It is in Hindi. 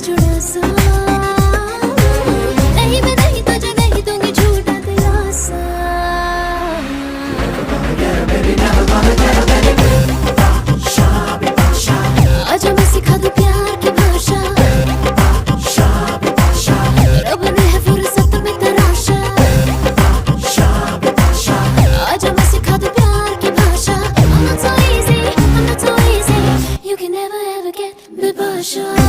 जुड़ा सा, नहीं मैं नहीं तुझे नहीं दूंगी झूठा दिलासा। आजा मैं सिखा दूं प्यार की भाषा, रब ने है फुर्सत में तराशा। आजा मैं सिखा दूं प्यार की भाषा, I'm not so easy, I'm not so easy, you can never ever get Bipasha.